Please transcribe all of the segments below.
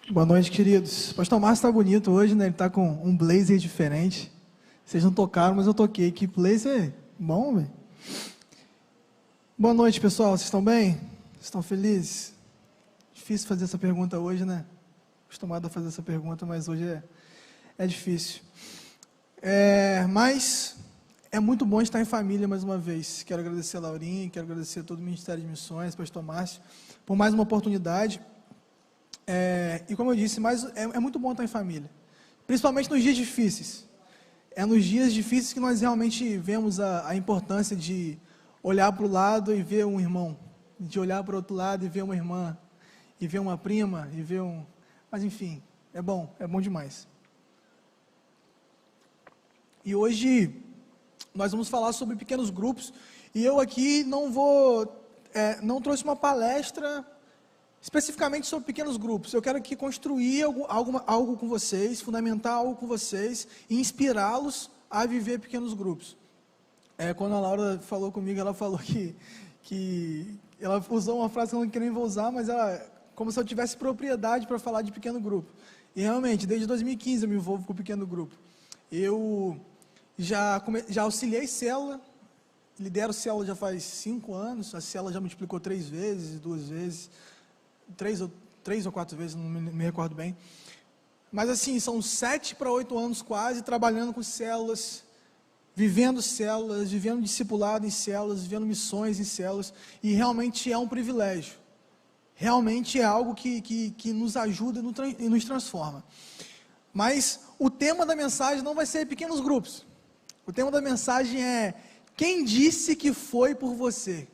Boa noite, queridos. O pastor Márcio está bonito hoje, né? Ele está com um blazer diferente. Vocês não tocaram, mas eu toquei. Que blazer bom, velho. Boa noite, pessoal. Vocês estão bem? Vocês estão felizes? Difícil fazer essa pergunta hoje, né? Acostumado a fazer essa pergunta, mas hoje é difícil. Mas é muito bom estar em família mais uma vez. Quero agradecer a Laurinha, quero agradecer a todo o Ministério de Missões, pastor Márcio, por mais uma oportunidade. E como eu disse, é muito bom estar em família, principalmente nos dias difíceis. É nos dias difíceis que nós realmente vemos a importância de olhar para o lado e ver um irmão, de olhar para o outro lado e ver uma irmã, e ver uma prima, e ver um... Mas enfim, é bom demais. E hoje nós vamos falar sobre pequenos grupos, e eu aqui não trouxe uma palestra especificamente sobre pequenos grupos. Eu quero aqui construir algo com vocês, fundamentar algo com vocês e inspirá-los a viver pequenos grupos. Quando a Laura falou comigo, ela falou que ela usou uma frase que eu não queria nem vou usar, mas como se eu tivesse propriedade para falar de pequeno grupo. E realmente, desde 2015 eu me envolvo com pequeno grupo. Eu já auxiliei célula, lidero célula já faz 5 anos, a célula já multiplicou 3 vezes, 2 vezes, 3 ou 4 vezes, não me recordo bem. Mas assim, são 7 para 8 anos quase, trabalhando com células, vivendo discipulado em células, vivendo missões em células, e realmente é um privilégio. Realmente é algo que nos ajuda e nos transforma. Mas o tema da mensagem não vai ser pequenos grupos. O tema da mensagem é: quem disse que foi por você?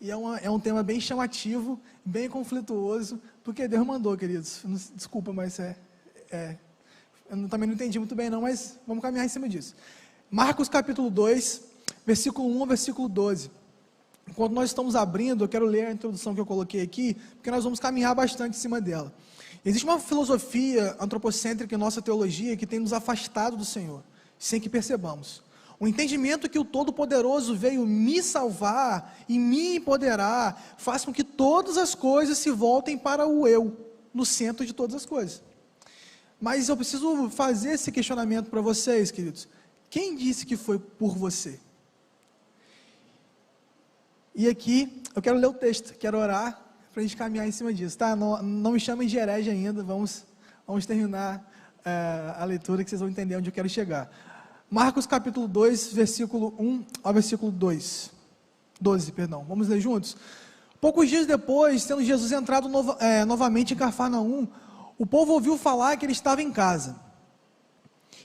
E é um tema bem chamativo, bem conflituoso, porque Deus mandou, queridos. Desculpa, mas eu também não entendi muito bem não, mas vamos caminhar em cima disso. Marcos capítulo 2, versículo 1 ao versículo 12. Enquanto nós estamos abrindo, eu quero ler a introdução que eu coloquei aqui, porque nós vamos caminhar bastante em cima dela. Existe uma filosofia antropocêntrica em nossa teologia que tem nos afastado do Senhor, sem que percebamos. O entendimento que o Todo-Poderoso veio me salvar e me empoderar faz com que todas as coisas se voltem para o eu, no centro de todas as coisas. Mas eu preciso fazer esse questionamento para vocês, queridos. Quem disse que foi por você? E aqui, eu quero ler o texto, quero orar para a gente caminhar em cima disso, tá? Não me chamem de herege ainda, vamos terminar a leitura que vocês vão entender onde eu quero chegar. Marcos capítulo 2, versículo 1 ao versículo 12, vamos ler juntos? Poucos dias depois, tendo Jesus entrado novamente em Cafarnaum, o povo ouviu falar que ele estava em casa.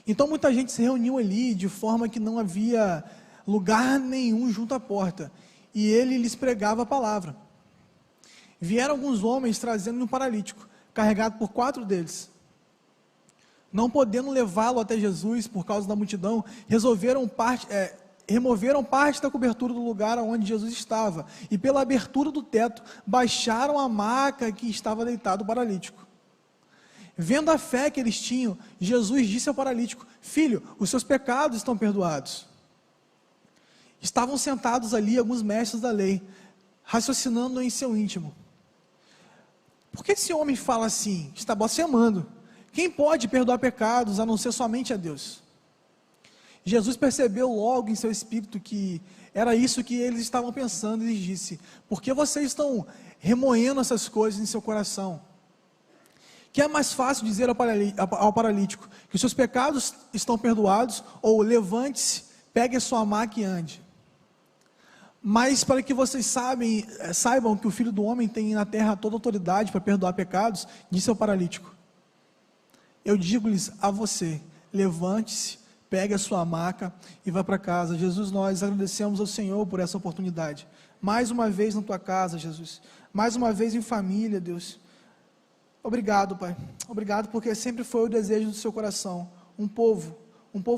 Então muita gente se reuniu ali, de forma que não havia lugar nenhum junto à porta, e ele lhes pregava a palavra. Vieram alguns homens trazendo um paralítico, carregado por 4 deles. Não podendo levá-lo até Jesus por causa da multidão, removeram parte da cobertura do lugar onde Jesus estava, e pela abertura do teto, baixaram a maca que estava deitado o paralítico. Vendo a fé que eles tinham, Jesus disse ao paralítico: filho, os seus pecados estão perdoados. Estavam sentados ali alguns mestres da lei, raciocinando em seu íntimo: por que esse homem fala assim? Está blasfemando. Quem pode perdoar pecados a não ser somente a Deus? Jesus percebeu logo em seu espírito que era isso que eles estavam pensando e lhes disse: por que vocês estão remoendo essas coisas em seu coração? Que é mais fácil dizer ao paralítico que os seus pecados estão perdoados, ou levante-se, pegue a sua maca e ande. Mas para que vocês saibam que o Filho do Homem tem na terra toda autoridade para perdoar pecados, disse ao paralítico: eu digo-lhes a você, levante-se, pegue a sua maca e vá para casa. Jesus, nós agradecemos ao Senhor por essa oportunidade. Mais uma vez na tua casa, Jesus. Mais uma vez em família, Deus. Obrigado, Pai. Obrigado porque sempre foi o desejo do seu coração. Um povo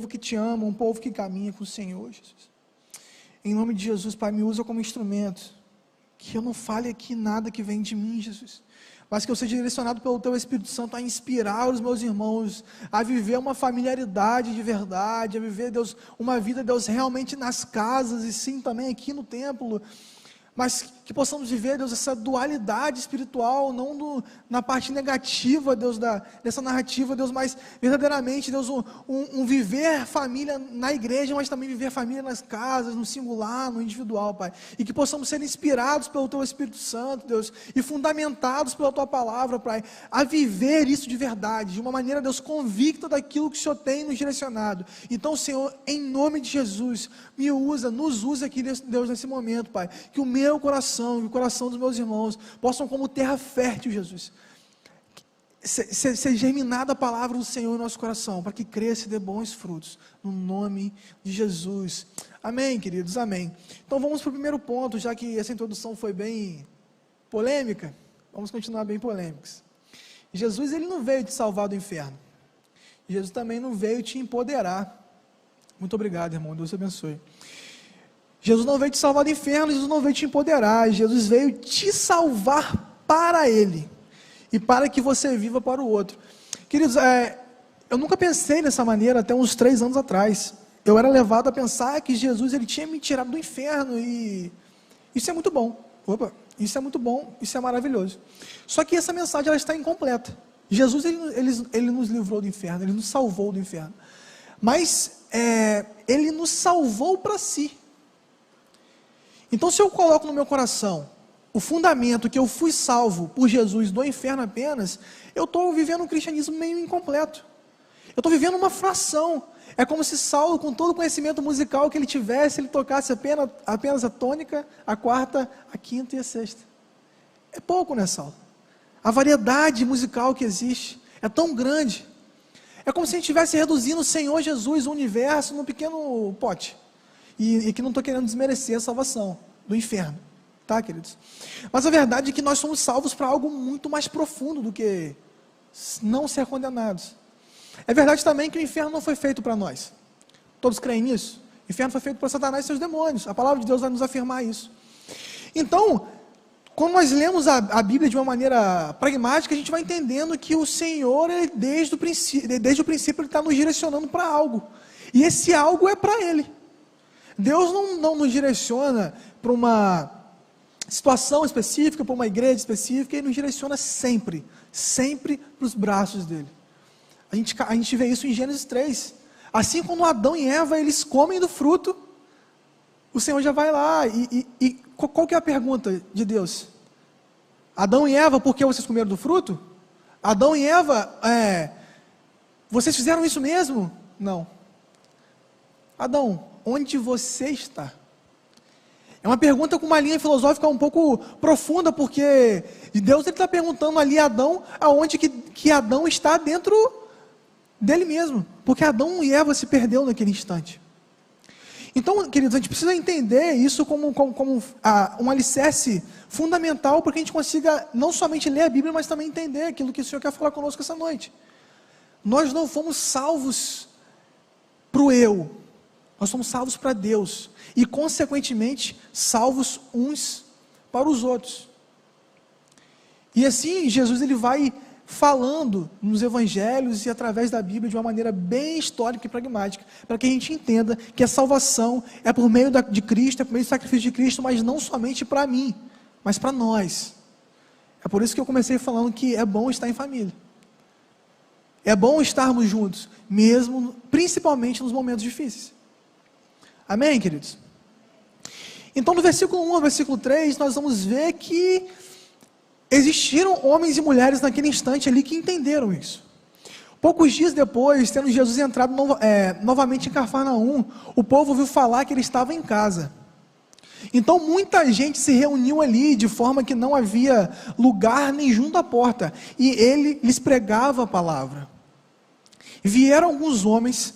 que te ama, um povo que caminha com o Senhor, Jesus. Em nome de Jesus, Pai, me usa como instrumento. Que eu não fale aqui nada que vem de mim, Jesus. Mas que eu seja direcionado pelo Teu Espírito Santo a inspirar os meus irmãos a viver uma familiaridade de verdade, a viver, Deus, uma vida, Deus, realmente nas casas e sim também aqui no templo, mas que possamos viver, Deus, essa dualidade espiritual, não na parte negativa, Deus, dessa narrativa, Deus, mas verdadeiramente, Deus, um viver família na igreja, mas também viver família nas casas, no singular, no individual, Pai, e que possamos ser inspirados pelo Teu Espírito Santo, Deus, e fundamentados pela Tua Palavra, Pai, a viver isso de verdade, de uma maneira, Deus, convicta daquilo que o Senhor tem nos direcionado. Então, Senhor, em nome de Jesus, nos usa aqui, Deus, nesse momento, Pai, que o meu coração e o coração dos meus irmãos possam, como terra fértil, Jesus, ser germinada a palavra do Senhor em nosso coração, para que cresça e dê bons frutos, no nome de Jesus. Amém, queridos, amém. Então vamos para o primeiro ponto, já que essa introdução foi bem polêmica, vamos continuar bem polêmicos. Jesus, ele não veio te salvar do inferno, Jesus também não veio te empoderar. Muito obrigado, irmão, Deus te abençoe. Jesus não veio te salvar do inferno, Jesus não veio te empoderar, Jesus veio te salvar para Ele, e para que você viva para o outro. Queridos, eu nunca pensei dessa maneira até uns 3 anos atrás. Eu era levado a pensar que Jesus, ele tinha me tirado do inferno, e isso é muito bom. Isso é muito bom, isso é maravilhoso. Só que essa mensagem, ela está incompleta. Jesus, ele nos livrou do inferno, ele nos salvou do inferno, mas ele nos salvou para si. Então, se eu coloco no meu coração o fundamento que eu fui salvo por Jesus do inferno apenas, eu estou vivendo um cristianismo meio incompleto. Eu estou vivendo uma fração. É como se Saulo, com todo o conhecimento musical que ele tivesse, ele tocasse apenas a tônica, a quarta, a quinta e a sexta. É pouco, né, Saulo? A variedade musical que existe é tão grande. É como se a gente estivesse reduzindo o Senhor Jesus, o universo, num pequeno pote. E que não estou querendo desmerecer a salvação do inferno, tá, queridos? Mas a verdade é que nós somos salvos para algo muito mais profundo do que não ser condenados. É verdade também que o inferno não foi feito para nós. Todos creem nisso? O inferno foi feito para Satanás e seus demônios. A palavra de Deus vai nos afirmar isso. Então, quando nós lemos a Bíblia de uma maneira pragmática, a gente vai entendendo que o Senhor, desde o princípio, ele está nos direcionando para algo. E esse algo é para Ele. Deus não nos direciona para uma situação específica, para uma igreja específica, Ele nos direciona sempre para os braços dEle. A gente vê isso em Gênesis 3. Assim como Adão e Eva, eles comem do fruto, o Senhor já vai lá, e qual que é a pergunta de Deus? Adão e Eva, por que vocês comeram do fruto? Adão e Eva, vocês fizeram isso mesmo? Não. Adão, onde você está? É uma pergunta com uma linha filosófica um pouco profunda, porque Deus está perguntando ali a Adão, aonde que Adão está dentro dele mesmo, porque Adão e Eva se perdeu naquele instante. Então, queridos, a gente precisa entender isso como um alicerce fundamental, para que a gente consiga não somente ler a Bíblia, mas também entender aquilo que o Senhor quer falar conosco essa noite. Nós não fomos salvos para o eu, nós somos salvos para Deus, e consequentemente salvos uns para os outros. E assim Jesus, ele vai falando nos evangelhos e através da Bíblia de uma maneira bem histórica e pragmática, para que a gente entenda que a salvação é por meio de Cristo, é por meio do sacrifício de Cristo, mas não somente para mim, mas para nós. É por isso que eu comecei falando que é bom estar em família. É bom estarmos juntos, mesmo, principalmente nos momentos difíceis. Amém, queridos? Então, no versículo 1 ao versículo 3, nós vamos ver que existiram homens e mulheres naquele instante ali que entenderam isso. Poucos dias depois, tendo Jesus entrado novamente em Cafarnaum, o povo ouviu falar que ele estava em casa. Então muita gente se reuniu ali, de forma que não havia lugar nem junto à porta, e ele lhes pregava a palavra. Vieram alguns homens,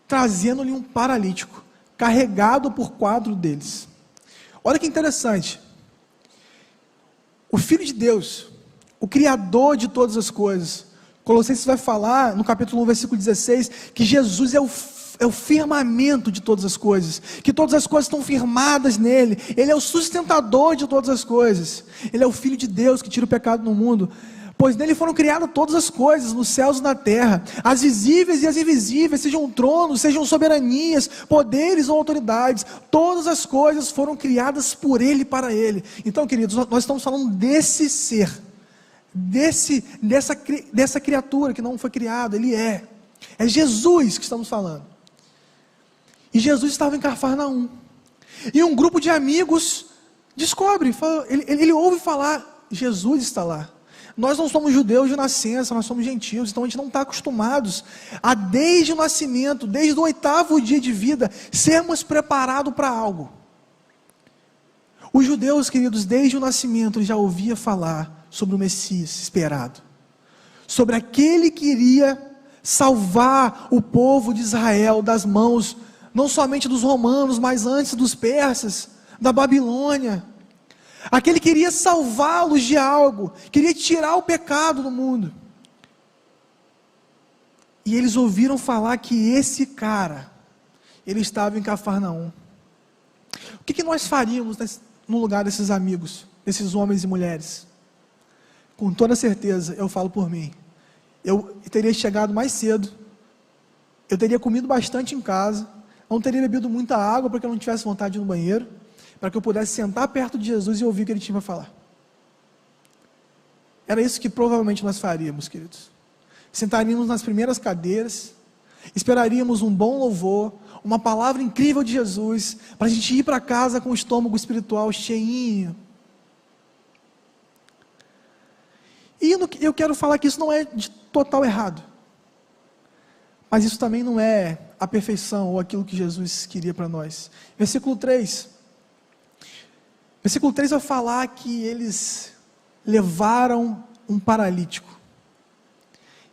trazendo-lhe um paralítico, carregado por 4 deles. Olha que interessante. O Filho de Deus, o Criador de todas as coisas, Colossenses vai falar, no capítulo 1, versículo 16, que Jesus é o firmamento de todas as coisas, que todas as coisas estão firmadas nele, ele é o sustentador de todas as coisas, ele é o Filho de Deus que tira o pecado do mundo. Pois nele foram criadas todas as coisas, nos céus e na terra, as visíveis e as invisíveis, sejam tronos, sejam soberanias, poderes ou autoridades, todas as coisas foram criadas por ele e para ele. Então, queridos, nós estamos falando desse ser, dessa criatura que não foi criada, ele é Jesus que estamos falando. E Jesus estava em Cafarnaum, e um grupo de amigos descobre, ele ouve falar, Jesus está lá. Nós não somos judeus de nascença, nós somos gentios, então a gente não está acostumados a, desde o nascimento, desde o 8º dia de vida, sermos preparados para algo. Os judeus, queridos, desde o nascimento, já ouvia falar sobre o Messias esperado, sobre aquele que iria salvar o povo de Israel das mãos, não somente dos romanos, mas antes dos persas, da Babilônia. Aquele que queria salvá-los de algo, queria tirar o pecado do mundo. E eles ouviram falar que esse cara, ele estava em Cafarnaum. O que nós faríamos no lugar desses amigos, desses homens e mulheres? Com toda certeza, eu falo por mim, eu teria chegado mais cedo, eu teria comido bastante em casa, não teria bebido muita água para que eu não tivesse vontade de ir no banheiro, para que eu pudesse sentar perto de Jesus e ouvir o que ele tinha para falar. Era isso que provavelmente nós faríamos, queridos. Sentaríamos nas primeiras cadeiras, esperaríamos um bom louvor, uma palavra incrível de Jesus, para a gente ir para casa com o estômago espiritual cheinho. E eu quero falar que isso não é de total errado, mas isso também não é a perfeição ou aquilo que Jesus queria para nós. Versículo 3 vai falar que eles levaram um paralítico.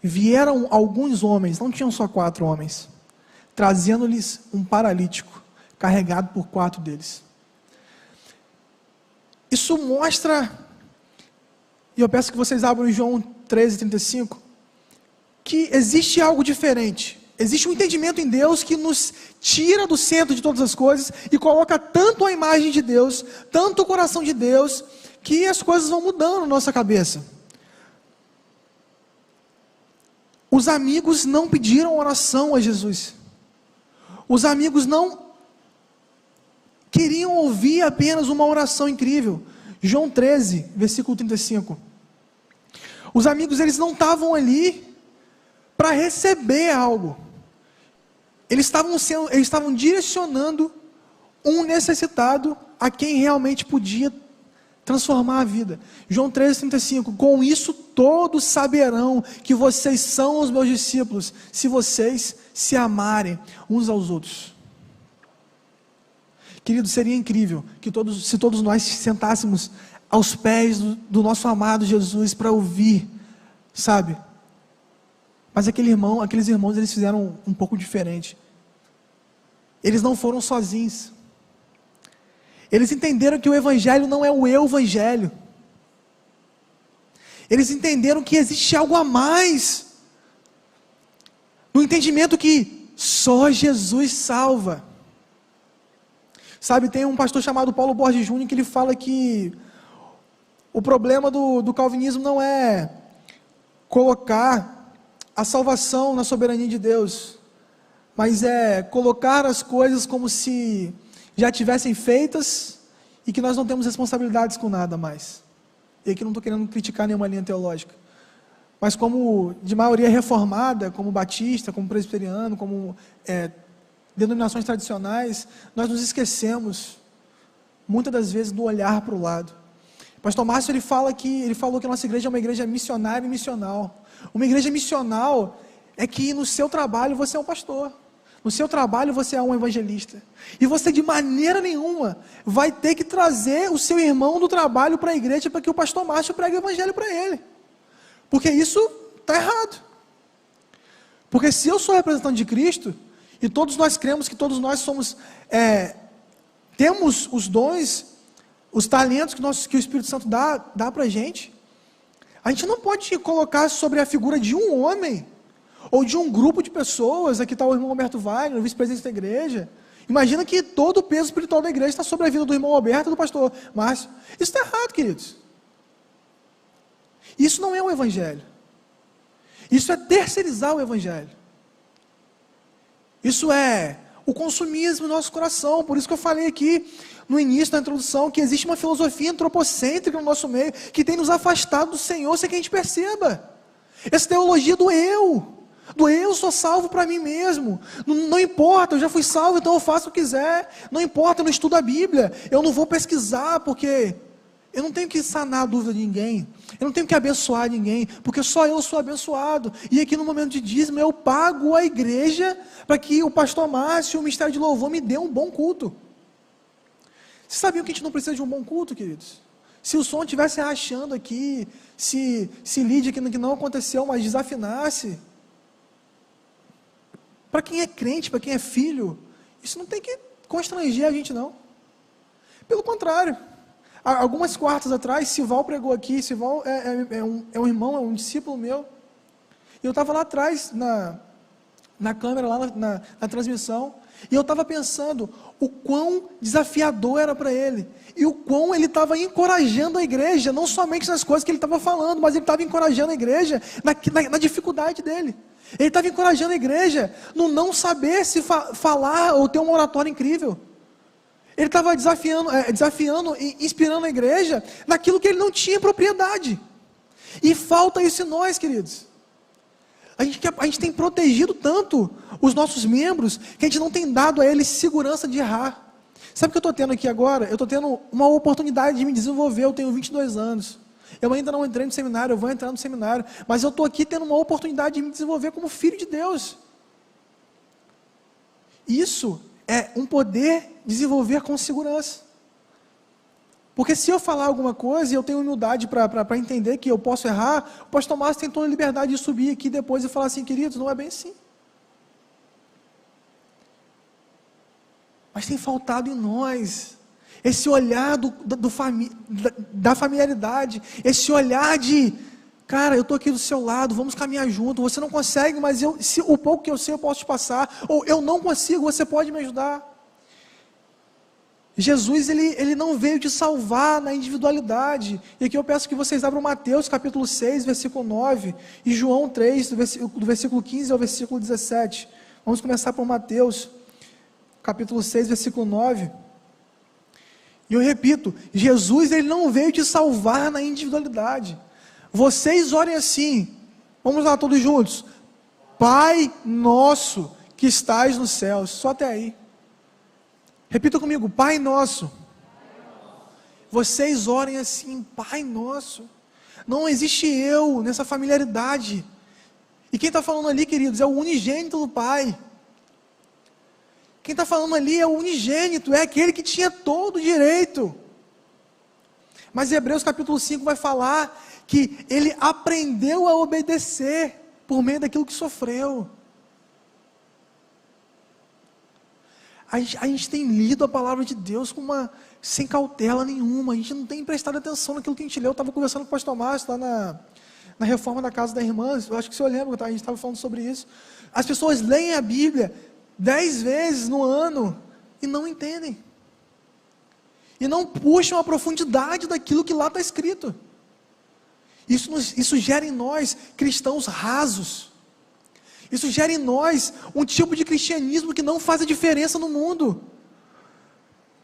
Vieram alguns homens, não tinham só 4 homens, trazendo-lhes um paralítico, carregado por 4 deles. Isso mostra, e eu peço que vocês abram em João 13:35, que existe algo diferente. Existe um entendimento em Deus que nos tira do centro de todas as coisas e coloca tanto a imagem de Deus, tanto o coração de Deus, que as coisas vão mudando na nossa cabeça. Os amigos não pediram oração a Jesus. Os amigos não queriam ouvir apenas uma oração incrível. João 13, versículo 35. Os amigos, eles não estavam ali para receber algo. Eles estavam direcionando um necessitado a quem realmente podia transformar a vida. João 13:35, com isso todos saberão que vocês são os meus discípulos, se vocês se amarem uns aos outros. Querido, seria incrível que se todos nós sentássemos aos pés do nosso amado Jesus para ouvir, sabe? Mas aqueles irmãos, eles fizeram um pouco diferente. Eles não foram sozinhos. Eles entenderam que o Evangelho não é o Evangelho. Eles entenderam que existe algo a mais. No entendimento que só Jesus salva. Sabe, tem um pastor chamado Paulo Borges Júnior que ele fala que o problema do calvinismo não é colocar a salvação na soberania de Deus, mas é colocar as coisas como se já tivessem feitas e que nós não temos responsabilidades com nada mais. E aqui não estou querendo criticar nenhuma linha teológica, mas como de maioria reformada, como batista, como presbiteriano, como denominações tradicionais, nós nos esquecemos muitas das vezes do olhar para o lado. Pastor Márcio, ele falou que a nossa igreja é uma igreja missionária e missional. Uma igreja missional é que no seu trabalho você é um pastor, no seu trabalho você é um evangelista, e você de maneira nenhuma vai ter que trazer o seu irmão do trabalho para a igreja para que o pastor Márcio pregue o evangelho para ele, porque isso está errado. Porque se eu sou representante de Cristo, e todos nós cremos que todos nós temos os dons, os talentos que o Espírito Santo dá para a gente não pode colocar sobre a figura de um homem, ou de um grupo de pessoas. Aqui está o irmão Alberto Wagner, o vice-presidente da igreja. Imagina que todo o peso espiritual da igreja está sobre a vida do irmão Alberto e do pastor Márcio. Isso está errado, queridos. Isso não é o Evangelho. Isso é terceirizar o Evangelho. Isso é o consumismo no nosso coração. Por isso que eu falei aqui no início da introdução que existe uma filosofia antropocêntrica no nosso meio que tem nos afastado do Senhor sem que a gente perceba. Essa teologia do eu sou salvo para mim mesmo. Não importa, eu já fui salvo, então eu faço o que quiser. Não importa, eu não estudo a Bíblia. Eu não vou pesquisar porque eu não tenho que sanar a dúvida de ninguém. Eu não tenho que abençoar ninguém, porque só eu sou abençoado. E aqui no momento de dízimo eu pago a igreja para que o pastor Márcio e o Ministério de Louvor me dê um bom culto. Vocês sabiam que a gente não precisa de um bom culto, queridos? Se o som estivesse rachando aqui, se Lídia, que não aconteceu, mas desafinasse, para quem é crente, para quem é filho, isso não tem que constranger a gente, não. Pelo contrário. Algumas quartas atrás, Sival pregou aqui. Sival é um irmão, é um discípulo meu. E eu estava lá atrás, na câmera, lá na transmissão. E eu estava pensando o quão desafiador era para ele. E o quão ele estava encorajando a igreja, não somente nas coisas que ele estava falando, mas ele estava encorajando a igreja na dificuldade dele. Ele estava encorajando a igreja no não saber se falar ou ter uma oratória incrível. Ele estava desafiando e inspirando a igreja naquilo que ele não tinha propriedade. E falta isso em nós, queridos. A gente tem protegido tanto os nossos membros que a gente não tem dado a eles segurança de errar. Sabe o que eu estou tendo aqui agora? Eu estou tendo uma oportunidade de me desenvolver. Eu tenho 22 anos. Eu ainda não entrei no seminário, eu vou entrar no seminário. Mas eu estou aqui tendo uma oportunidade de me desenvolver como filho de Deus. Isso é um poder desenvolver com segurança. Porque se eu falar alguma coisa e eu tenho humildade para entender que eu posso errar, o pastor Márcio tem toda a liberdade de subir aqui depois e falar assim, queridos, não é bem assim. Mas tem faltado em nós esse olhar da familiaridade, esse olhar de, cara, eu estou aqui do seu lado, vamos caminhar junto, você não consegue, mas o pouco que eu sei eu posso te passar, ou eu não consigo, você pode me ajudar. Jesus, ele não veio te salvar na individualidade. E aqui eu peço que vocês abram Mateus capítulo 6, versículo 9, e João 3, do versículo 15 ao versículo 17. Vamos começar por Mateus, capítulo 6, versículo 9. E eu repito, Jesus, ele não veio te salvar na individualidade. Vocês orem assim, vamos lá todos juntos. Pai nosso que estais nos céus, só até aí. Repita comigo, Pai nosso. Vocês orem assim, Pai nosso. Não existe eu nessa familiaridade. E quem está falando ali, queridos, é o unigênito do Pai. Quem está falando ali é o unigênito, é aquele que tinha todo o direito. Mas Hebreus capítulo 5 vai falar que ele aprendeu a obedecer por meio daquilo que sofreu. A gente tem lido a palavra de Deus sem cautela nenhuma, a gente não tem prestado atenção naquilo que a gente leu. Eu estava conversando com o pastor Márcio lá na reforma da casa da irmã, eu acho que o senhor lembra, a gente estava falando sobre isso. As pessoas leem a Bíblia 10 vezes no ano e não entendem. E não puxam a profundidade daquilo que lá está escrito. Isso gera em nós cristãos rasos. Isso gera em nós um tipo de cristianismo que não faz a diferença no mundo.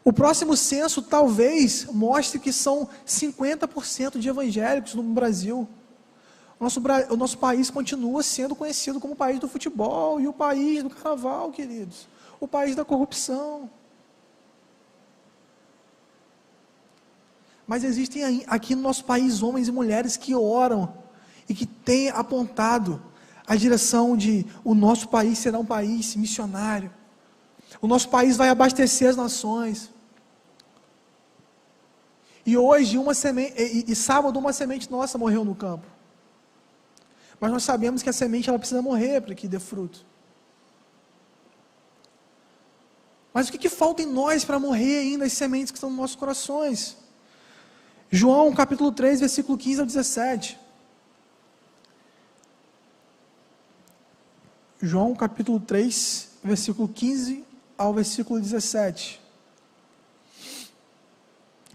O próximo censo talvez mostre que são 50% de evangélicos no Brasil. O nosso país continua sendo conhecido como o país do futebol e o país do carnaval, queridos. O país da corrupção. Mas existem aqui no nosso país homens e mulheres que oram e que têm apontado a direção de o nosso país será um país missionário. O nosso país vai abastecer as nações. E hoje, sábado, uma semente nossa morreu no campo. Mas nós sabemos que a semente ela precisa morrer para que dê fruto. Mas o que falta em nós para morrer ainda as sementes que estão nos nossos corações? João capítulo 3, versículo 15 ao 17. João capítulo 3, versículo 15 ao versículo 17.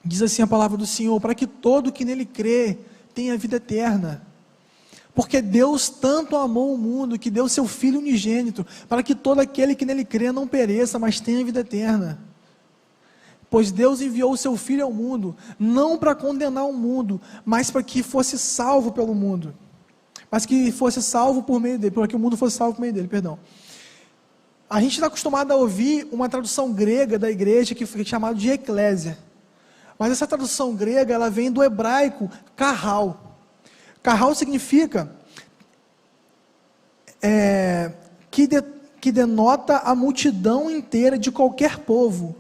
Diz assim a palavra do Senhor: para que todo que nele crê tem a vida eterna. Porque Deus tanto amou o mundo, que deu seu Filho unigênito, para que todo aquele que nele crê não pereça, mas tenha a vida eterna. Pois Deus enviou o seu Filho ao mundo, não para condenar o mundo, mas para que fosse salvo pelo mundo. Mas que fosse salvo por meio dele, para que o mundo fosse salvo por meio dele, perdão. A gente está acostumado a ouvir uma tradução grega da igreja, que foi chamada de eclésia. Mas essa tradução grega, ela vem do hebraico carral. Carral significa que denota a multidão inteira de qualquer povo,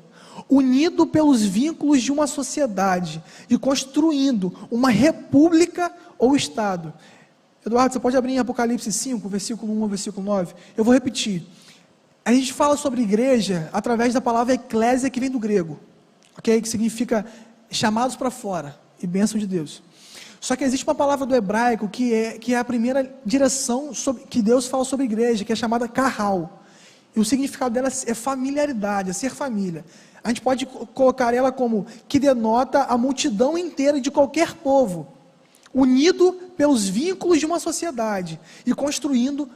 unido pelos vínculos de uma sociedade e construindo uma república ou estado. Eduardo, você pode abrir em Apocalipse 5, versículo 1 ao versículo 9? Eu vou repetir. A gente fala sobre igreja através da palavra eclésia, que vem do grego, ok? Que significa chamados para fora e bênção de Deus. Só que existe uma palavra do hebraico que é a primeira direção que Deus fala sobre igreja, que é chamada carral. E o significado dela é familiaridade, é ser família. A gente pode colocar ela como que denota a multidão inteira de qualquer povo, unido pelos vínculos de uma sociedade e construindo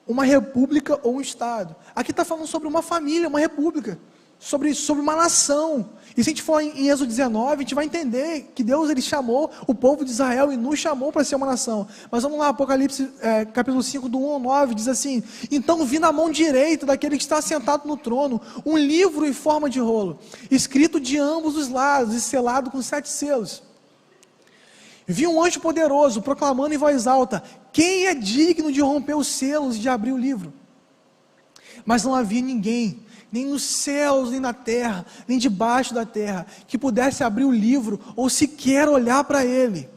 uma república ou um estado. Aqui está falando sobre uma família, uma república, sobre uma nação. E se a gente for em Êxodo 19, a gente vai entender que Deus ele chamou o povo de Israel e nos chamou para ser uma nação. Mas vamos lá, Apocalipse capítulo 5, do 1 ao 9, diz assim: então vi na mão direita daquele que está sentado no trono um livro em forma de rolo, escrito de ambos os lados e selado com 7 selos. Vi um anjo poderoso proclamando em voz alta: quem é digno de romper os selos e de abrir o livro? Mas não havia ninguém, nem nos céus, nem na terra, nem debaixo da terra, que pudesse abrir o livro ou sequer olhar para ele.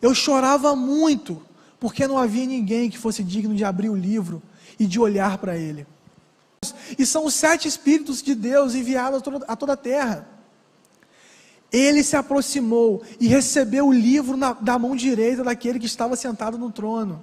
Eu chorava muito, porque não havia ninguém que fosse digno de abrir o livro e de olhar para ele. E são os 7 Espíritos de Deus enviados a toda a terra. Ele se aproximou e recebeu o livro da mão direita daquele que estava sentado no trono.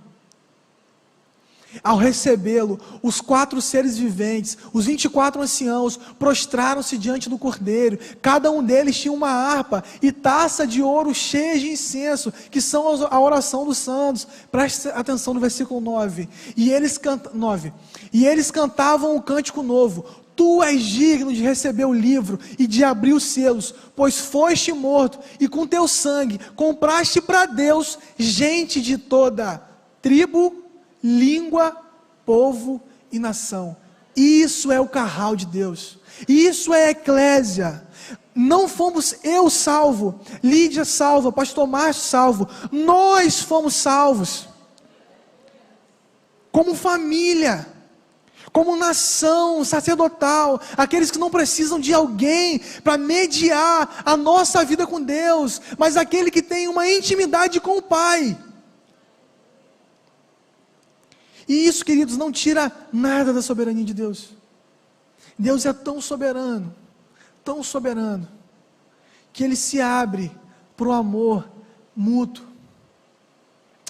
Ao recebê-lo, os 4 seres viventes, os 24 anciãos, prostraram-se diante do Cordeiro. Cada um deles tinha uma harpa e taça de ouro cheia de incenso, que são a oração dos santos. Preste atenção no versículo 9. E eles cantavam um cântico novo: tu és digno de receber o livro e de abrir os selos, pois foste morto, e com teu sangue compraste para Deus gente de toda tribo, língua, povo e nação. Isso é o carral de Deus. Isso é a eclésia. Não fomos eu salvo, Lídia salva, pastor Márcio salvo. Nós fomos salvos. Como família, como nação sacerdotal, aqueles que não precisam de alguém para mediar a nossa vida com Deus, mas aquele que tem uma intimidade com o Pai. E isso, queridos, não tira nada da soberania de Deus. Deus é tão soberano, que Ele se abre para o amor mútuo.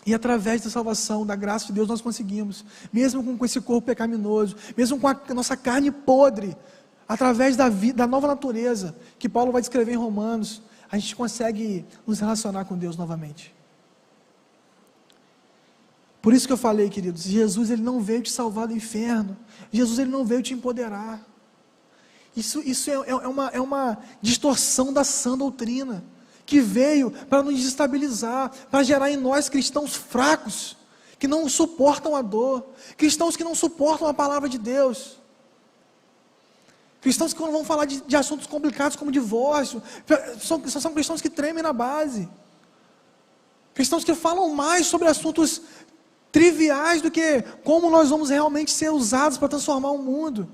E através da salvação, da graça de Deus, nós conseguimos, mesmo com esse corpo pecaminoso, mesmo com a nossa carne podre, através da nova natureza, que Paulo vai descrever em Romanos, a gente consegue nos relacionar com Deus novamente. Por isso que eu falei, queridos, Jesus ele não veio te salvar do inferno, Jesus ele não veio te empoderar. Isso é uma distorção da sã doutrina, que veio para nos desestabilizar, para gerar em nós cristãos fracos, que não suportam a dor, cristãos que não suportam a palavra de Deus, cristãos que não vão falar de assuntos complicados como divórcio, são cristãos que tremem na base, cristãos que falam mais sobre assuntos triviais do que como nós vamos realmente ser usados para transformar o mundo.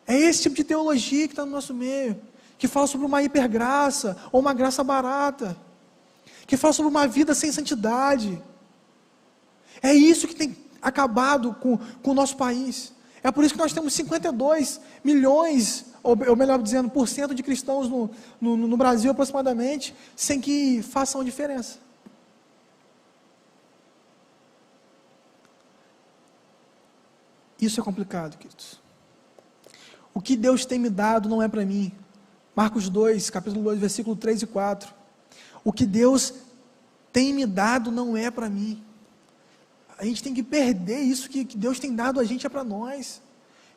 É esse tipo de teologia que está no nosso meio, que fala sobre uma hipergraça, ou uma graça barata, que fala sobre uma vida sem santidade. É isso que tem acabado com o nosso país. É por isso que nós temos 52 milhões, ou melhor dizendo, por cento de cristãos no Brasil aproximadamente, sem que façam a diferença. Isso é complicado, queridos. O que Deus tem me dado não é para mim. Marcos 2, capítulo 2, versículo 3 e 4. O que Deus tem me dado não é para mim. A gente tem que perder isso que Deus tem dado a gente é para nós.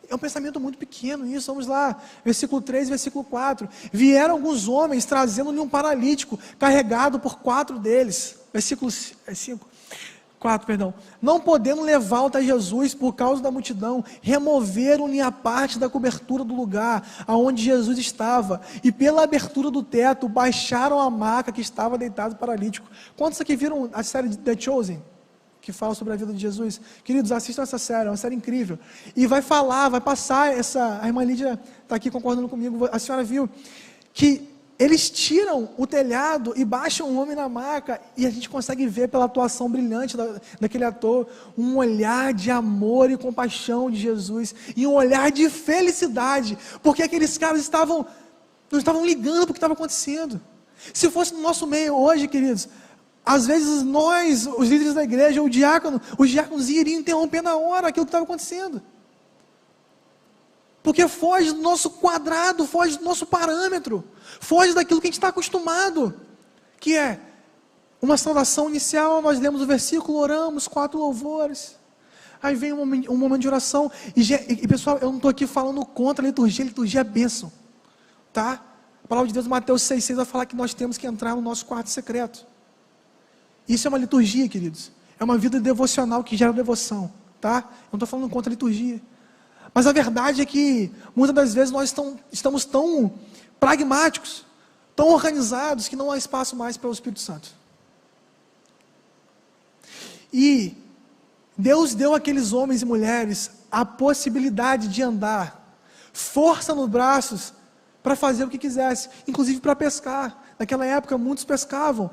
É um pensamento muito pequeno isso. Vamos lá, versículo 3 e versículo 4. Vieram alguns homens trazendo-lhe um paralítico, carregado por 4 deles. Versículo 4, perdão. Não podendo levá-lo até Jesus por causa da multidão, removeram-lhe a parte da cobertura do lugar aonde Jesus estava, e pela abertura do teto, baixaram a maca que estava deitado paralítico. Quantos aqui viram a série de The Chosen? Que fala sobre a vida de Jesus? Queridos, assistam essa série, é uma série incrível. E vai passar a irmã Lídia está aqui concordando comigo, a senhora viu, que eles tiram o telhado e baixam o homem na maca, e a gente consegue ver pela atuação brilhante daquele ator, um olhar de amor e compaixão de Jesus, e um olhar de felicidade, porque aqueles caras não estavam ligando para o que estava acontecendo. Se fosse no nosso meio hoje, queridos, às vezes nós, os líderes da igreja, os diáconos iriam interromper na hora aquilo que estava acontecendo. Porque foge do nosso quadrado, foge do nosso parâmetro, foge daquilo que a gente está acostumado, que é uma saudação inicial, nós lemos o versículo, oramos, 4 louvores, aí vem um momento de oração, e pessoal, eu não estou aqui falando contra a liturgia é bênção, tá? A palavra de Deus, Mateus 6,6 vai falar que nós temos que entrar no nosso quarto secreto. Isso é uma liturgia, queridos, é uma vida devocional que gera devoção, tá? Eu não estou falando contra a liturgia. Mas a verdade é que, muitas das vezes, nós estamos tão pragmáticos, tão organizados, que não há espaço mais para o Espírito Santo. E Deus deu àqueles homens e mulheres a possibilidade de andar, força nos braços, para fazer o que quisesse, inclusive para pescar. Naquela época, muitos pescavam,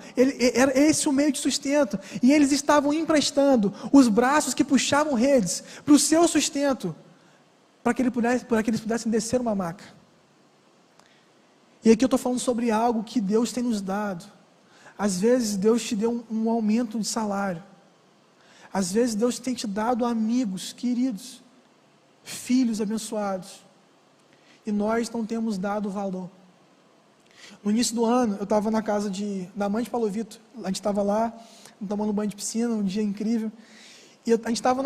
era esse o meio de sustento, e eles estavam emprestando os braços que puxavam redes para o seu sustento, para que eles pudessem descer uma maca. E aqui eu estou falando sobre algo que Deus tem nos dado. Às vezes Deus te deu um aumento de salário. Às vezes Deus tem te dado amigos, queridos, filhos abençoados. E nós não temos dado valor. No início do ano, eu estava na casa da mãe de Paulo Vitor. A gente estava lá, tomando banho de piscina, um dia incrível. E a gente estava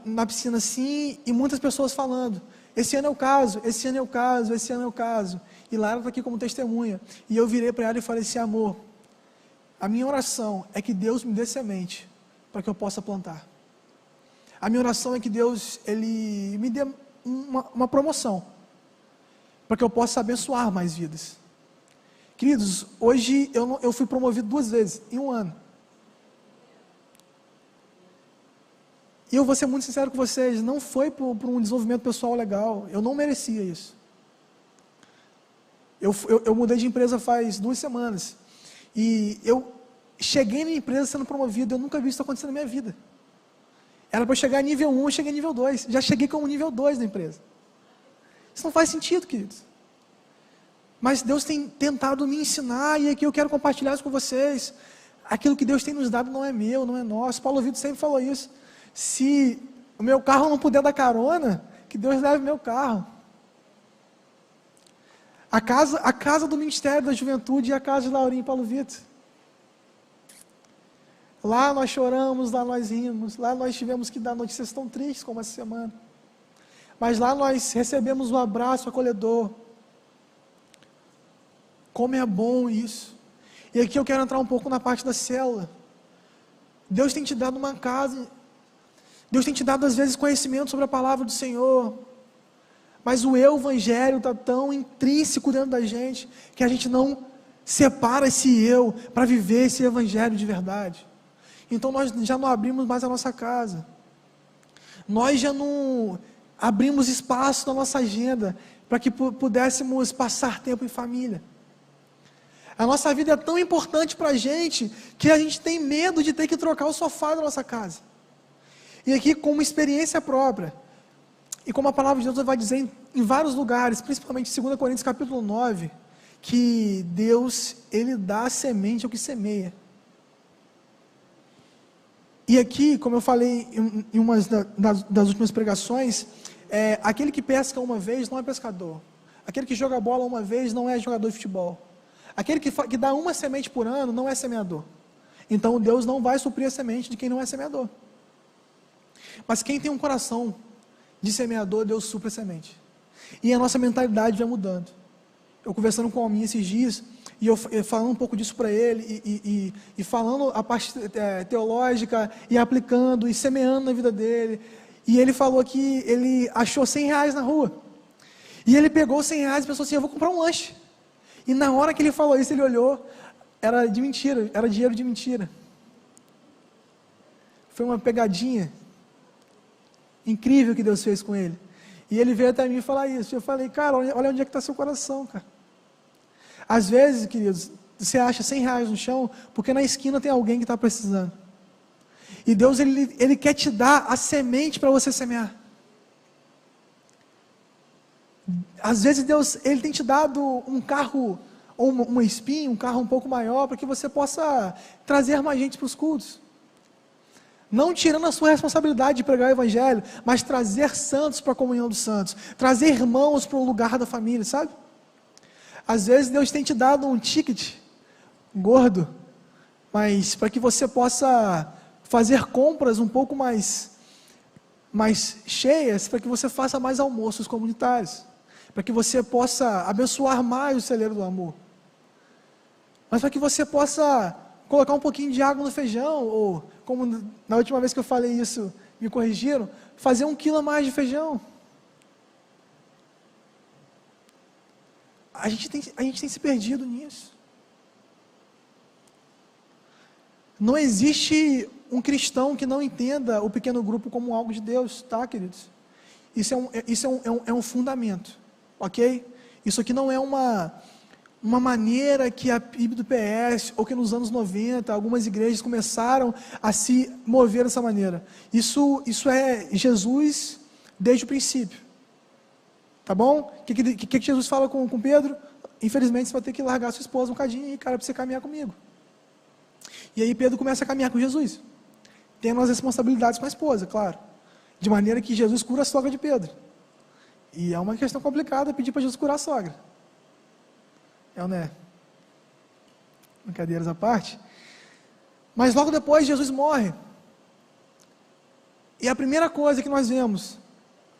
na piscina assim, e muitas pessoas falando, esse ano é o caso, esse ano é o caso, esse ano é o caso. E Lara está aqui como testemunha. E eu virei para ela e falei assim, amor, a minha oração é que Deus me dê semente, para que eu possa plantar. A minha oração é que Deus, Ele me dê uma promoção, para que eu possa abençoar mais vidas. Queridos, hoje eu fui promovido 2 vezes, em um ano. E eu vou ser muito sincero com vocês, não foi por um desenvolvimento pessoal legal, eu não merecia isso. Eu mudei de empresa faz 2 semanas, e eu cheguei na empresa sendo promovido, eu nunca vi isso acontecer na minha vida. Era para eu chegar a nível 1, eu cheguei a nível 2, já cheguei como nível 2 da empresa. Isso não faz sentido, queridos. Mas Deus tem tentado me ensinar, e aqui eu quero compartilhar isso com vocês. Aquilo que Deus tem nos dado não é meu, não é nosso. Paulo Vitor sempre falou isso. Se o meu carro não puder dar carona, que Deus leve meu carro. A casa do Ministério da Juventude e a casa de Laurinha e Paulo Vitor. Lá nós choramos, lá nós rimos, lá nós tivemos que dar notícias tão tristes como essa semana. Mas lá nós recebemos um abraço acolhedor. Como é bom isso. E aqui eu quero entrar um pouco na parte da célula. Deus tem te dado uma casa, Deus tem te dado às vezes conhecimento sobre a palavra do Senhor, mas o evangelho está tão intrínseco dentro da gente, que a gente não separa esse eu, para viver esse evangelho de verdade. Então nós já não abrimos mais a nossa casa, nós já não abrimos espaço na nossa agenda, para que pudéssemos passar tempo em família. A nossa vida é tão importante para a gente, que a gente tem medo de ter que trocar o sofá da nossa casa. E aqui, com uma experiência própria, e como a palavra de Deus vai dizer em vários lugares, principalmente em 2 Coríntios capítulo 9, que Deus, Ele dá a semente ao que semeia. E aqui, como eu falei em uma das últimas pregações, aquele que pesca uma vez não é pescador. Aquele que joga bola uma vez não é jogador de futebol. Aquele que dá uma semente por ano não é semeador. Então Deus não vai suprir a semente de quem não é semeador. Mas quem tem um coração de semeador, Deus supre a semente. E a nossa mentalidade vai mudando. Eu conversando com o Almin esses dias, e eu falando um pouco disso para ele, e falando a parte teológica, e aplicando, e semeando na vida dele. E ele falou que ele achou R$100 na rua. E ele pegou R$100 e pensou assim, eu vou comprar um lanche. E na hora que ele falou isso, ele olhou, era de mentira, era dinheiro de mentira. Foi uma pegadinha incrível que Deus fez com ele. E ele veio até mim falar isso. Eu falei, cara, olha onde é que está seu coração, cara. Às vezes, queridos, você acha R$100 no chão, porque na esquina tem alguém que está precisando. E Deus, Ele quer te dar a semente para você semear. Às vezes Deus, Ele tem te dado um carro, ou uma espinha, um carro um pouco maior, para que você possa trazer mais gente para os cultos. Não tirando a sua responsabilidade de pregar o Evangelho, mas trazer santos para a comunhão dos santos, trazer irmãos para o lugar da família, sabe? Às vezes Deus tem te dado um ticket gordo, mas para que você possa fazer compras um pouco mais cheias, para que você faça mais almoços comunitários, para que você possa abençoar mais o celeiro do amor, mas para que você possa colocar um pouquinho de água no feijão, ou como na última vez que eu falei isso, me corrigiram, fazer 1 quilo a mais de feijão. A gente tem se perdido nisso. Não existe um cristão que não entenda o pequeno grupo como algo de Deus, tá, queridos? Isso é um fundamento, ok? Isso aqui não é uma maneira que a PIB do PS, ou que nos anos 90, algumas igrejas começaram a se mover dessa maneira. Isso é Jesus desde o princípio. Tá bom? O que Jesus fala com Pedro? Infelizmente você vai ter que largar sua esposa um cadinho aí, cara, para você caminhar comigo. E aí Pedro começa a caminhar com Jesus, tendo as responsabilidades com a esposa, claro. De maneira que Jesus cura a sogra de Pedro. E é uma questão complicada pedir para Jesus curar a sogra. É ou não é? Brincadeiras à parte. Mas logo depois Jesus morre. E a primeira coisa que nós vemos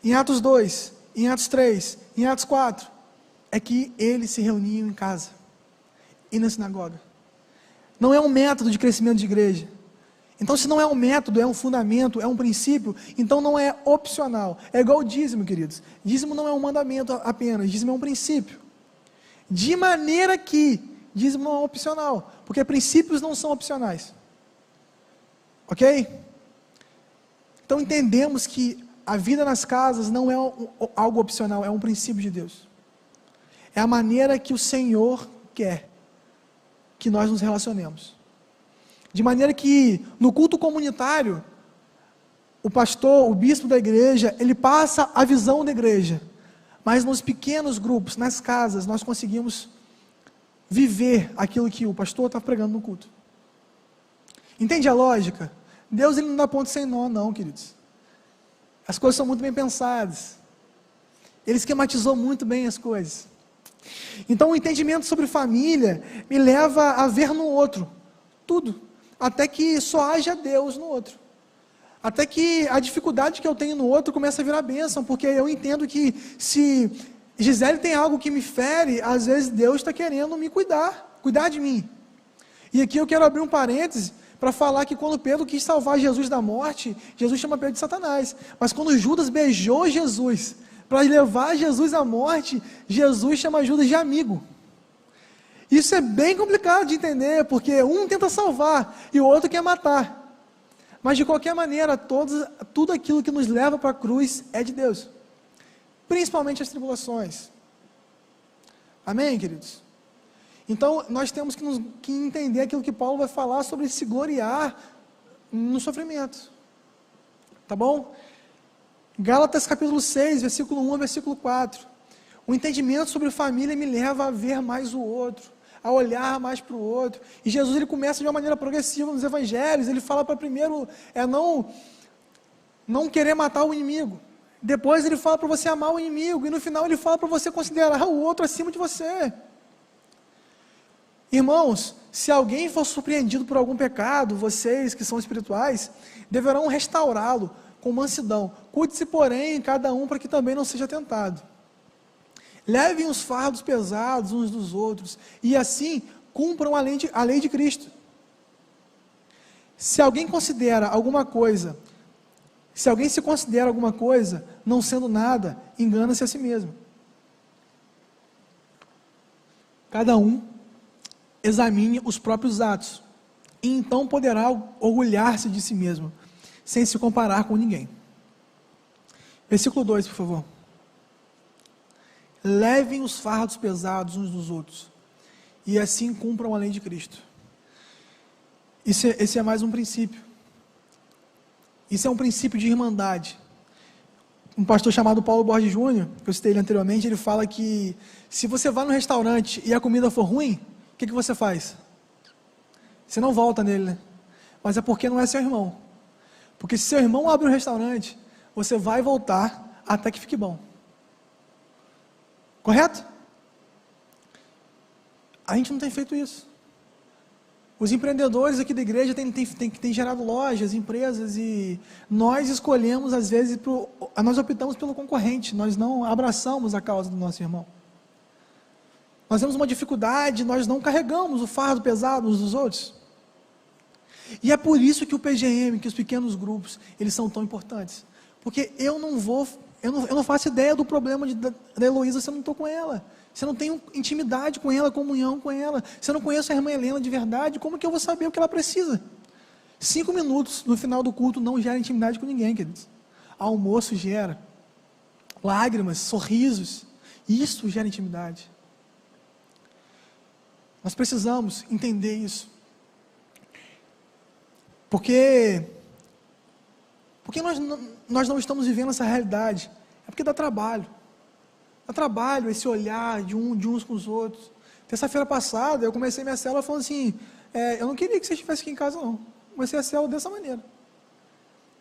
em Atos 2, em Atos 3, em Atos 4, é que eles se reuniam em casa e na sinagoga. Não é um método de crescimento de igreja. Então, se não é um método, é um fundamento, é um princípio, então não é opcional. É igual o dízimo, queridos. Dízimo não é um mandamento apenas, dízimo é um princípio. De maneira que dízimo não é opcional, porque princípios não são opcionais. Ok? Então entendemos que a vida nas casas não é algo opcional, é um princípio de Deus. É a maneira que o Senhor quer que nós nos relacionemos. De maneira que no culto comunitário, o pastor, o bispo da igreja, ele passa a visão da igreja. Mas nos pequenos grupos, nas casas, nós conseguimos viver aquilo que o pastor está pregando no culto. Entende a lógica? Deus, ele não dá ponto sem nó, não, queridos. As coisas são muito bem pensadas. Ele esquematizou muito bem as coisas. Então o entendimento sobre família me leva a ver no outro tudo, até que só haja Deus no outro. Até que a dificuldade que eu tenho no outro começa a virar bênção, porque eu entendo que se Gisele tem algo que me fere, às vezes Deus está querendo me cuidar de mim. E aqui eu quero abrir um parêntese para falar que quando Pedro quis salvar Jesus da morte, Jesus chama Pedro de Satanás. Mas quando Judas beijou Jesus para levar Jesus à morte, Jesus chama Judas de amigo. Isso é bem complicado de entender, porque um tenta salvar e o outro quer matar. Mas de qualquer maneira, tudo aquilo que nos leva para a cruz é de Deus. Principalmente as tribulações. Amém, queridos? Então, nós temos que entender aquilo que Paulo vai falar sobre se gloriar no sofrimento. Tá bom? Gálatas capítulo 6, versículo 1 a versículo 4. O entendimento sobre família me leva a ver mais o outro, a olhar mais para o outro. E Jesus, ele começa de uma maneira progressiva nos evangelhos. Ele fala para primeiro não querer matar o inimigo. Depois ele fala para você amar o inimigo. E no final ele fala para você considerar o outro acima de você. Irmãos, se alguém for surpreendido por algum pecado, vocês que são espirituais, deverão restaurá-lo com mansidão. Cuide-se, porém, cada um para que também não seja tentado. Levem os fardos pesados uns dos outros, e assim cumpram a lei de Cristo. Se alguém se considera alguma coisa, não sendo nada, engana-se a si mesmo. Cada um examine os próprios atos, e então poderá orgulhar-se de si mesmo, sem se comparar com ninguém. Versículo 2, por favor. Levem os fardos pesados uns dos outros, e assim cumpram a lei de Cristo. Esse é mais um princípio. Isso é um princípio de irmandade. Um pastor chamado Paulo Borges Júnior, que eu citei ele anteriormente, ele fala que se você vai no restaurante e a comida for ruim, o que você faz? Você não volta nele, né? Mas é porque não é seu irmão. Porque se seu irmão abre um restaurante, você vai voltar até que fique bom. Correto? A gente não tem feito isso. Os empreendedores aqui da igreja têm gerado lojas, empresas, e nós escolhemos, às vezes, nós optamos pelo concorrente, nós não abraçamos a causa do nosso irmão. Nós temos uma dificuldade, nós não carregamos o fardo pesado uns dos outros. E é por isso que o PGM, que os pequenos grupos, eles são tão importantes. Porque eu não faço ideia do problema da Heloísa se eu não estou com ela. Se eu não tenho intimidade com ela, comunhão com ela, se eu não conheço a irmã Helena de verdade, como que eu vou saber o que ela precisa? 5 minutos no final do culto não gera intimidade com ninguém, queridos. Almoço gera. Lágrimas, sorrisos, isso gera intimidade. Nós precisamos entender isso. Porque nós não estamos vivendo essa realidade? É porque dá trabalho. Dá trabalho esse olhar de uns com os outros. Terça-feira passada, eu comecei minha célula falando assim, eu não queria que vocês estivessem aqui em casa, não. Comecei a célula dessa maneira.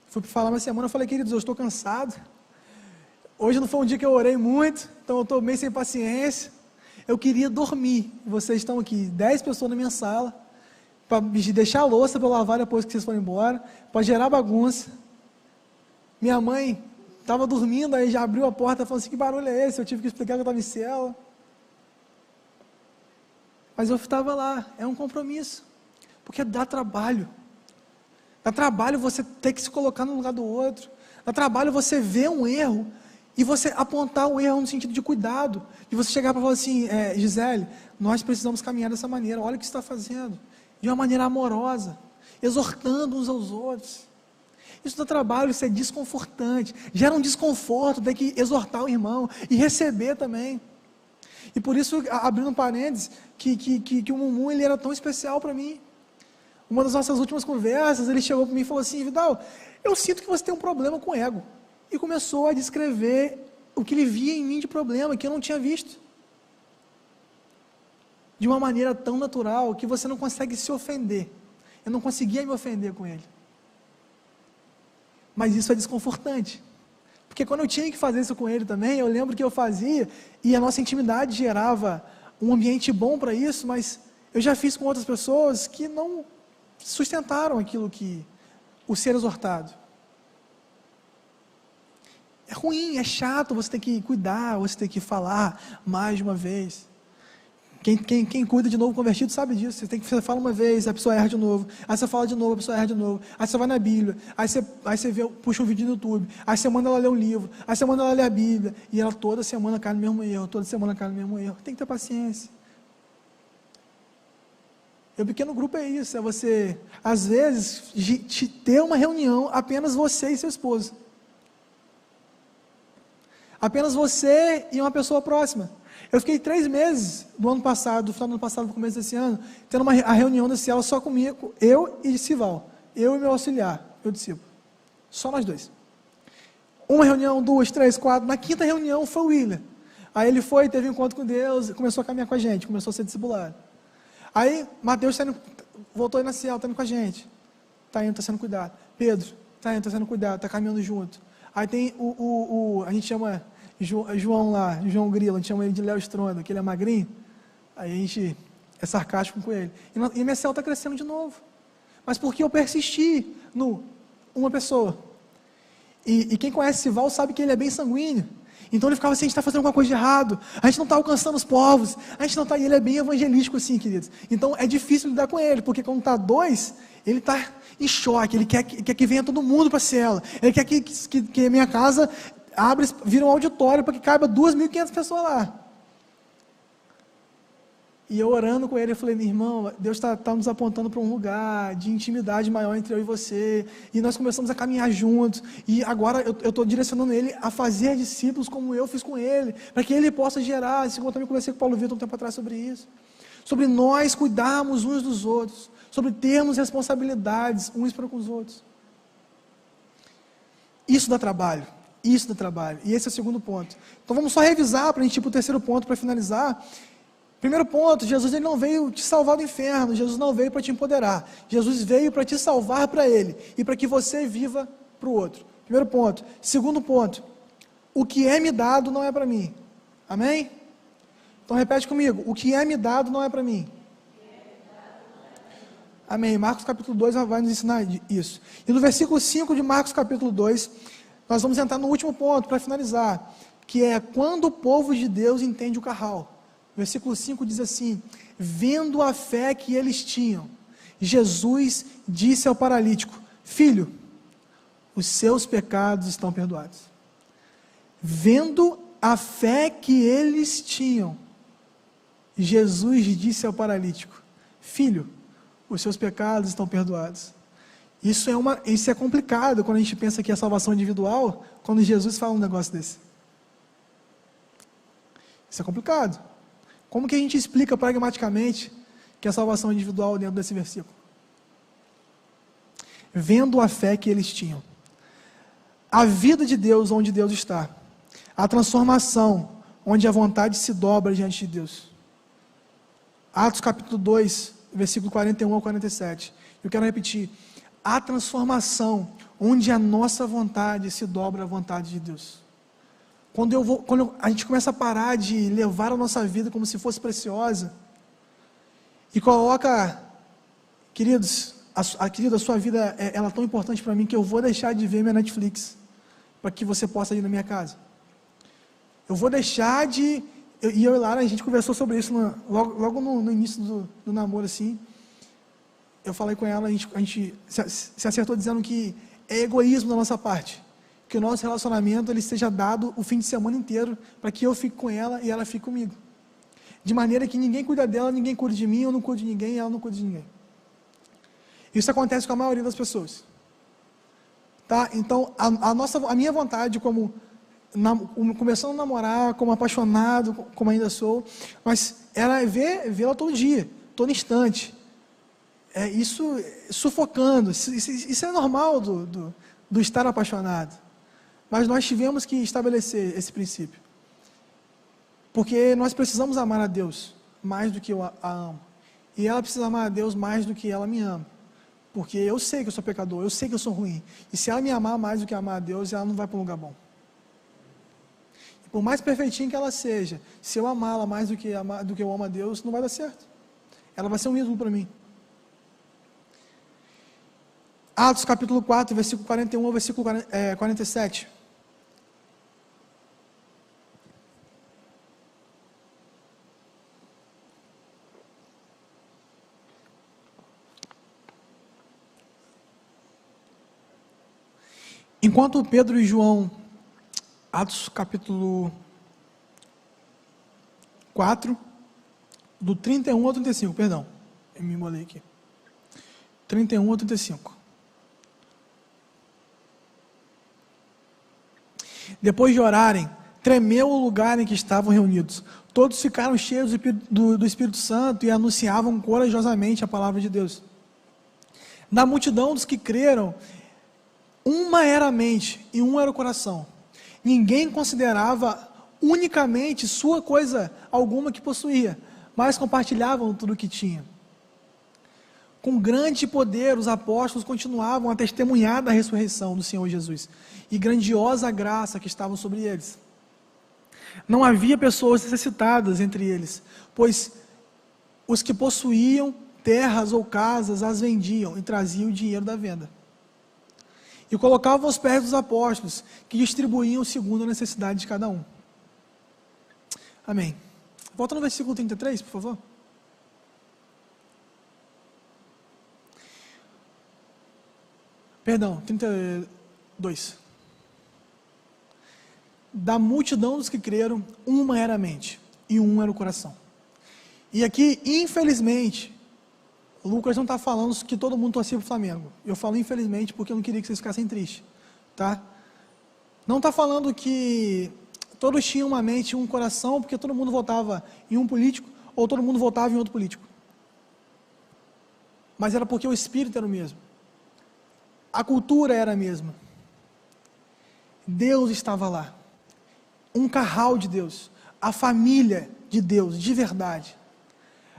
Fui falar uma semana, eu falei, queridos, eu estou cansado. Hoje não foi um dia que eu orei muito, então eu estou meio sem paciência. Eu queria dormir. Vocês estão aqui, 10 pessoas na minha sala, para me deixar a louça para eu lavar depois que vocês forem embora, para gerar bagunça. Minha mãe estava dormindo, aí já abriu a porta, falou assim, que barulho é esse? Eu tive que explicar que eu estava em célula. Mas eu estava lá, é um compromisso, porque dá trabalho. Dá trabalho você ter que se colocar no lugar do outro. Dá trabalho você ver um erro e você apontar o erro no sentido de cuidado. E você chegar para falar assim, Gisele, nós precisamos caminhar dessa maneira, olha o que você está fazendo. De uma maneira amorosa, exortando uns aos outros. Isso dá trabalho, isso é desconfortante. Gera um desconforto, ter que exortar o irmão e receber também. E por isso, abrindo um parênteses, que o Mumu ele era tão especial para mim. Uma das nossas últimas conversas, ele chegou para mim e falou assim, Vidal, eu sinto que você tem um problema com ego. E começou a descrever o que ele via em mim de problema, que eu não tinha visto. De uma maneira tão natural, que você não consegue se ofender. Eu não conseguia me ofender com ele. Mas isso é desconfortante. Porque quando eu tinha que fazer isso com ele também, eu lembro que eu fazia, e a nossa intimidade gerava um ambiente bom para isso, mas eu já fiz com outras pessoas que não sustentaram aquilo que o ser exortado. É ruim, é chato, você tem que cuidar, você tem que falar mais de uma vez. Quem cuida de novo convertido sabe disso. Você fala uma vez, a pessoa erra de novo. Aí você fala de novo, a pessoa erra de novo. Aí você vai na Bíblia. Aí você puxa um vídeo no YouTube. Aí você manda ela ler um livro. Aí você manda ela ler a Bíblia. E ela toda semana cai no mesmo erro. Toda semana cai no mesmo erro. Tem que ter paciência. E o pequeno grupo é isso. É você, às vezes, ter uma reunião apenas você e seu esposo. Apenas você e uma pessoa próxima. Eu fiquei 3 meses do ano passado, do final do ano passado, no começo desse ano, tendo a reunião da célula só comigo, eu e Sival. Eu e meu auxiliar, meu discípulo. Só nós 2. Uma reunião, 2, 3, 4. Na 5ª reunião foi o William. Aí ele foi, teve um encontro com Deus, começou a caminhar com a gente, começou a ser discipulado. Aí Mateus voltou aí na célula, está indo com a gente. Está indo, está sendo cuidado. Pedro, está indo, está sendo cuidado, está caminhando junto. Aí tem a gente chama João lá, João Grilo, a gente chama ele de Léo Stronda, que ele é magrinho. Aí a gente É sarcástico com ele. E minha célula está crescendo de novo. Mas porque eu persisti no uma pessoa. E quem conhece Sival sabe que ele é bem sanguíneo. Então ele ficava assim, a gente está fazendo alguma coisa de errado, a gente não está alcançando os povos, a gente não está... E ele é bem evangelístico assim, queridos. Então é difícil lidar com ele, porque quando está dois, ele está em choque, ele quer que venha todo mundo para a cela. Ele quer que a minha casa vira um auditório para que caiba 2.500 pessoas lá. E eu orando com ele, eu falei, meu irmão, Deus está nos apontando para um lugar de intimidade maior entre eu e você. E nós começamos a caminhar juntos. E agora eu estou direcionando ele a fazer discípulos como eu fiz com ele. Para que ele possa gerar. Assim, eu também conversei com o Paulo Vitor um tempo atrás sobre isso. Sobre nós cuidarmos uns dos outros. Sobre termos responsabilidades uns para com os outros. Isso dá trabalho. Isso dá trabalho. E esse é o segundo ponto. Então vamos só revisar para a gente ir para o terceiro ponto para finalizar. Primeiro ponto, Jesus ele não veio te salvar do inferno, Jesus não veio para te empoderar, Jesus veio para te salvar para Ele, e para que você viva para o outro. Primeiro ponto. Segundo ponto, o que é me dado não é para mim. Amém? Então repete comigo, o que é me dado não é para mim. Amém. Marcos capítulo 2 vai nos ensinar isso. E no versículo 5 de Marcos capítulo 2, nós vamos entrar no último ponto para finalizar, que é quando o povo de Deus entende o curral. Versículo 5 diz assim, vendo a fé que eles tinham, Jesus disse ao paralítico, filho, os seus pecados estão perdoados. Vendo a fé que eles tinham, Jesus disse ao paralítico, filho, os seus pecados estão perdoados. Isso é complicado quando a gente pensa que é salvação individual, quando Jesus fala um negócio desse. Isso é complicado. Como que a gente explica pragmaticamente que é salvação individual dentro desse versículo? Vendo a fé que eles tinham. A vida de Deus onde Deus está. A transformação onde a vontade se dobra diante de Deus. Atos capítulo 2, versículo 41 ao 47. Eu quero repetir. A transformação onde a nossa vontade se dobra à vontade de Deus. Quando a gente começa a parar de levar a nossa vida como se fosse preciosa e coloca, queridos, a sua vida ela é tão importante para mim que eu vou deixar de ver minha Netflix para que você possa ir na minha casa. Eu vou deixar de... eu e Lara, a gente conversou sobre isso logo no início do namoro, assim. Eu falei com ela, a gente se acertou dizendo que é egoísmo da nossa parte. Que o nosso relacionamento ele seja dado o fim de semana inteiro para que eu fique com ela e ela fique comigo. De maneira que ninguém cuida dela, ninguém cuida de mim, eu não cuido de ninguém e ela não cuida de ninguém. Isso acontece com a maioria das pessoas. Tá? Então, a minha vontade começando a namorar, como apaixonado, como ainda sou, mas era vê-la todo dia, todo instante. Isso sufocando, isso é normal do estar apaixonado. Mas nós tivemos que estabelecer esse princípio. Porque nós precisamos amar a Deus mais do que eu a amo. E ela precisa amar a Deus mais do que ela me ama. Porque eu sei que eu sou pecador, eu sei que eu sou ruim. E se ela me amar mais do que amar a Deus, ela não vai para um lugar bom. E por mais perfeitinho que ela seja, se eu amá-la mais do que eu amo a Deus, não vai dar certo. Ela vai ser um ídolo para mim. Atos capítulo 4, versículo 41 ao versículo 47. Enquanto Pedro e João, Atos capítulo 4, do 31 ao 35, perdão, eu me embolei aqui. 31 ao 35. Depois de orarem, tremeu o lugar em que estavam reunidos. Todos ficaram cheios do Espírito Santo e anunciavam corajosamente a palavra de Deus. Na multidão dos que creram, uma era a mente e um era o coração. Ninguém considerava unicamente sua coisa alguma que possuía, mas compartilhavam tudo o que tinha. Com grande poder, os apóstolos continuavam a testemunhar da ressurreição do Senhor Jesus e grandiosa graça que estava sobre eles. Não havia pessoas necessitadas entre eles, pois os que possuíam terras ou casas as vendiam e traziam o dinheiro da venda. E colocavam aos pés dos apóstolos, que distribuíam segundo a necessidade de cada um. Amém. Volta no versículo 33, por favor. Perdão, 32. Da multidão dos que creram, uma era a mente, e um era o coração. E aqui, infelizmente, Lucas não está falando que todo mundo torcia para o Flamengo. Eu falo infelizmente porque eu não queria que vocês ficassem tristes. Tá? Não está falando que todos tinham uma mente e um coração porque todo mundo votava em um político ou todo mundo votava em outro político. Mas era porque o espírito era o mesmo. A cultura era a mesma. Deus estava lá. Um carral de Deus. A família de Deus, de verdade.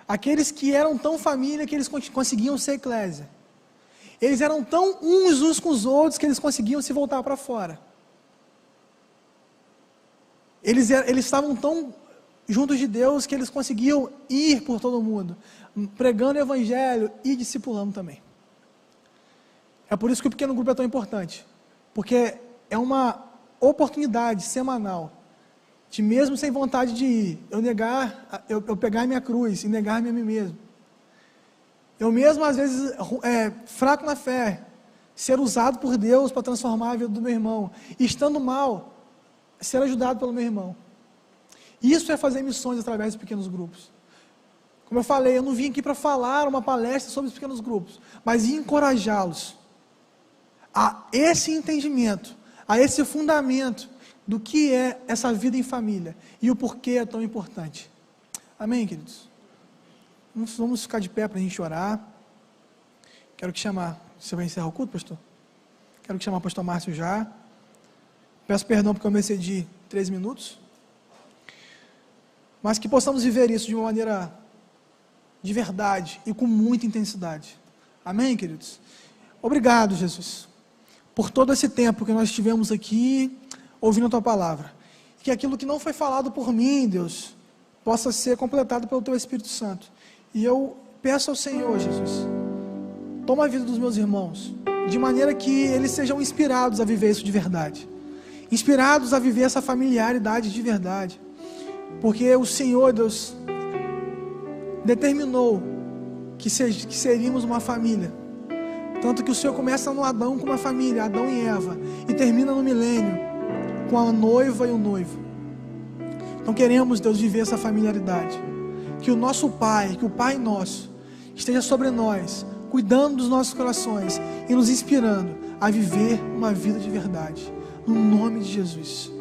Aqueles que eram tão família que eles conseguiam ser eclésia. Eles eram tão uns com os outros que eles conseguiam se voltar para fora. Eles estavam tão juntos de Deus que eles conseguiam ir por todo mundo, pregando o evangelho e discipulando também. É por isso que o pequeno grupo é tão importante, porque é uma oportunidade semanal de, mesmo sem vontade de ir, eu pegar a minha cruz e negar-me a mim mesmo. Eu mesmo, às vezes, fraco na fé, ser usado por Deus para transformar a vida do meu irmão, e estando mal, ser ajudado pelo meu irmão. Isso é fazer missões através de pequenos grupos. Como eu falei, eu não vim aqui para falar uma palestra sobre os pequenos grupos, mas encorajá-los a esse entendimento, a esse fundamento do que é essa vida em família e o porquê é tão importante. Amém, queridos? Vamos ficar de pé para a gente orar. Quero que chamar. Você vai encerrar o culto, pastor? Quero que chamar o pastor Márcio já. Peço perdão porque eu me excedi 3 minutos. Mas que possamos viver isso de uma maneira de verdade e com muita intensidade. Amém, queridos? Obrigado, Jesus, por todo esse tempo que nós estivemos aqui ouvindo a Tua Palavra. Que aquilo que não foi falado por mim, Deus, possa ser completado pelo Teu Espírito Santo. E eu peço ao Senhor, Jesus, toma a vida dos meus irmãos, de maneira que eles sejam inspirados a viver isso de verdade. Inspirados a viver essa familiaridade de verdade. Porque o Senhor, Deus, determinou que seríamos uma família. Tanto que o Senhor começa no Adão com uma família, Adão e Eva, e termina no milênio com a noiva e o noivo. Então queremos, Deus, viver essa familiaridade. Que o nosso Pai, que o Pai nosso, esteja sobre nós, cuidando dos nossos corações e nos inspirando a viver uma vida de verdade. No nome de Jesus.